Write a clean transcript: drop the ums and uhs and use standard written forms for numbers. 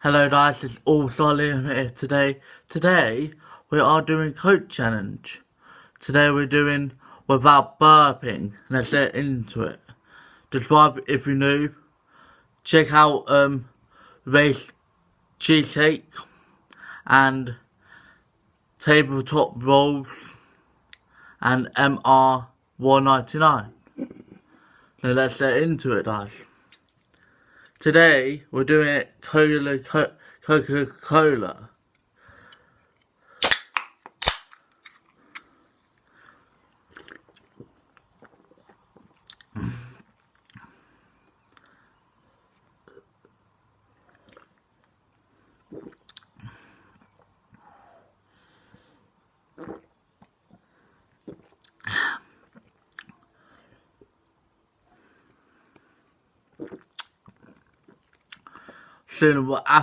Hello guys, it's all Liam here today. Today we are doing Coke challenge. Today we're doing without burping. Let's get into it. Subscribe if you're new. Check out race cheesecake and tabletop rolls and MR 199. So let's get into it, guys. Today we're doing it Coca Cola. Soon